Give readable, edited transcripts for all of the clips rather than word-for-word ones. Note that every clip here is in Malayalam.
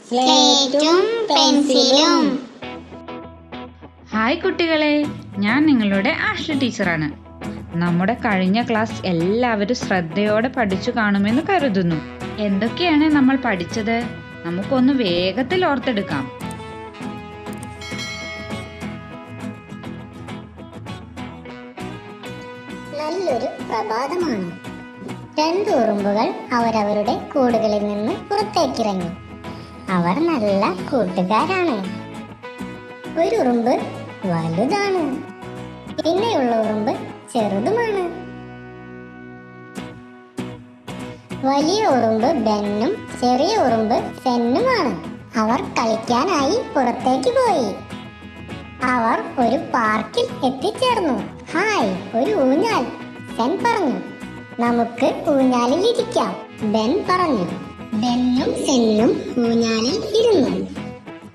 സ്ലേറ്റും പെൻസിലും. ഹായ് കുട്ടികളെ, ഞാൻ നിങ്ങളുടെ ആഷ്ലി ടീച്ചറാണ്. നമ്മുടെ കഴിഞ്ഞ ക്ലാസ് എല്ലാവരും ശ്രദ്ധയോടെ പഠിച്ചു കാണുമെന്ന് കരുതുന്നു. എന്തൊക്കെയാണ് നമ്മൾ പഠിച്ചത്? നമുക്കൊന്ന് വേഗത്തിൽ ഓർത്തെടുക്കാം. നല്ലൊരു പ്രഭാതമാണ്. രണ്ട് ഉറുമ്പുകൾ അവരവരുടെ കൂടുകളിൽ നിന്ന് പുറത്തേക്കിറങ്ങി. അവർ നല്ല കൂട്ടുകാരാണ്. ഒരു ഉറുമ്പ് വലുതാണ്, പിന്നെയുള്ള ഉറുമ്പ് ചെറുതുമാണ്. വലിയ ഉറുമ്പ് ബെന്നും ചെറിയ ഉറുമ്പ് സെന്നുമാണ്. അവർ കളിക്കാനായി പുറത്തേക്ക് പോയി. അവർ ഒരു പാർക്കിൽ എത്തിച്ചേർന്നു. ഹായ്, ഒരു ഊഞ്ഞാൽ, സെൻ പറഞ്ഞു. നമുക്ക് ഊഞ്ഞാലിൽ ഇരിക്കാം, ബെൻ പറഞ്ഞു. ബെന്നും സെന്നും ഊഞ്ഞാലിൽ ഇരുന്നു.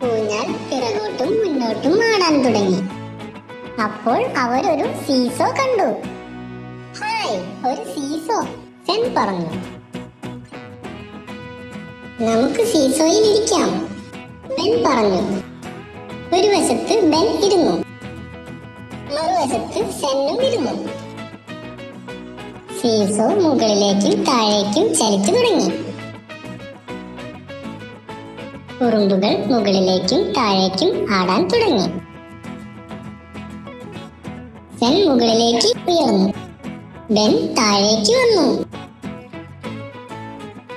ഊഞ്ഞാൽ പിറകോട്ടും മുന്നോട്ടും ആടാൻ തുടങ്ങി. അപ്പോൾ അവരൊരു സീസോ കണ്ടു. ഹായ്, ഒരു സീസോ, സെൻ പറഞ്ഞു. നമുക്ക് സീസോയിൽ ഇരിക്കാം, ബെൻ പറഞ്ഞു. ഒരു വശത്ത് ബെൻ ഇരുന്നു, മറുവശത്ത് സെന്നും ഇരുന്നു. സീസോ മുകളിലേക്കും താഴേക്കും ചലിച്ചു തുടങ്ങി. ഉറുമ്പുകൾ മുകളിലേക്കും താഴേക്കും ആടാൻ തുടങ്ങി. സെൻ മുകളിലേക്ക് ഉയർന്നു, ബെൻ താഴേക്ക് വന്നു.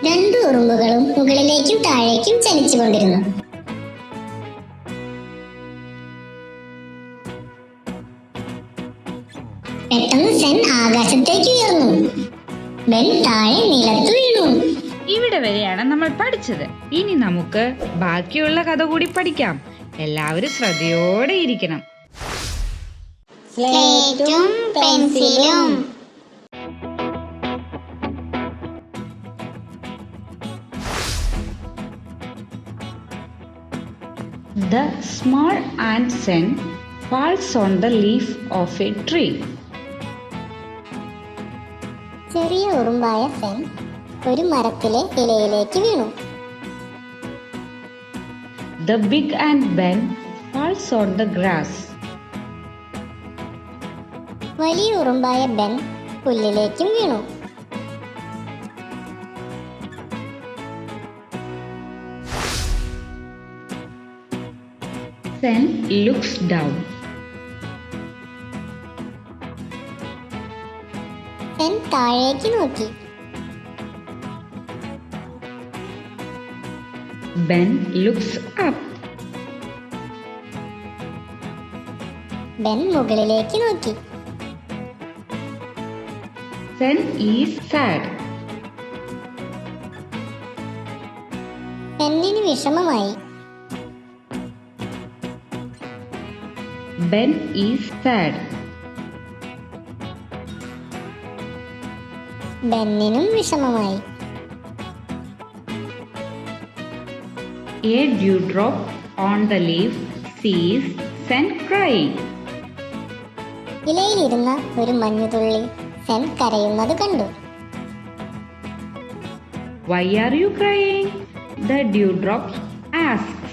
രണ്ടു ഉറുമ്പുകളും മുകളിലേക്കും താഴേക്കും ചലിച്ചുകൊണ്ടിരുന്നു. പെട്ടെന്ന് സെൻ ആകാശത്തേക്ക് ഉയർന്നു, ബെൻ താഴെ നിലത്ത് വീണു. ഇവിടെ വരെയാണ് നമ്മൾ പഠിച്ചത്. ഇനി നമുക്ക് ബാക്കിയുള്ള കഥ കൂടി പഠിക്കാം. എല്ലാവരും ശ്രദ്ധയോടെ ഇരിക്കണം. സ്ലേറ്റും പെൻസിലും. The small ant sen falls on the leaf of a tree. ചെറിയ ഉറുമ്പായ സെൻ ഒരു മരത്തിലെ ഇലയിലേക്ക് വീണു. The big ant Ben falls on the grass. വലിയ ഉറുമ്പായ ബെൻ പുല്ലിലേക്കും വീണു. Sen looks down. സെൻ താഴേക്ക് നോക്കി. Ben looks up. ബെൻ മുകളിലേക്ക് നോക്കി. Sen is sad. സെന്നിന് വിഷമമായി. Ben is sad. ബെന്നിനും വിഷമമായി. A dewdrop on the leaf sees Sen crying. ഇലയിലിരുന്ന ഒരു മഞ്ഞുതുള്ളി സെൻ കരയുന്നത് കണ്ടു. Why are you crying? The dewdrop asks.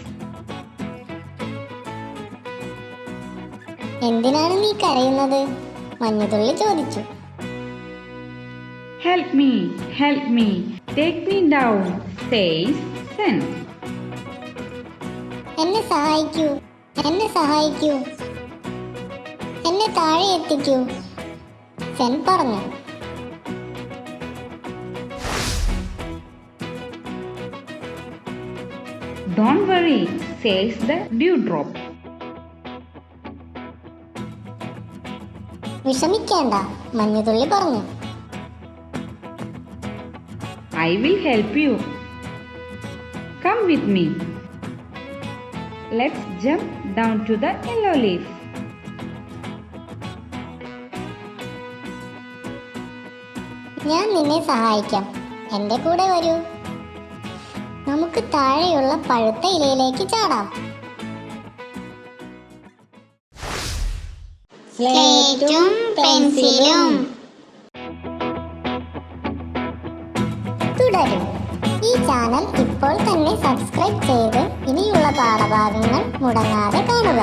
എന്തിനാണ് നീ കരയുന്നത്? മഞ്ഞുതുള്ളി ചോദിച്ചു. Help me, take me down, says Sen. എന്നെ സഹായിക്കൂ, എന്നെ സഹായിക്കൂ, എന്നെ താഴെ എത്തിക്കൂ, സെൻ പറഞ്ഞു. Don't worry, says the dewdrop. വിഷമിക്കേണ്ട, മഞ്ഞുതുള്ളി പറഞ്ഞു. I will help you. Come with me. Let's jump down to the yellow leaf. ഞാൻ നിന്നെ സഹായിക്കാം, എന്റെ കൂടെ വരൂ. നമുക്ക് താഴെയുള്ള പഴുത്ത ഇലയിലേക്ക് ചാടാം. സ്ലേറ്റും പെൻസിലും. തുടരും. ഈ ചാനൽ ഇപ്പോൾ തന്നെ സബ്സ്ക്രൈബ് ചെയ്ത് പാഠഭാഗങ്ങൾ മുടങ്ങാതെ കാണുക.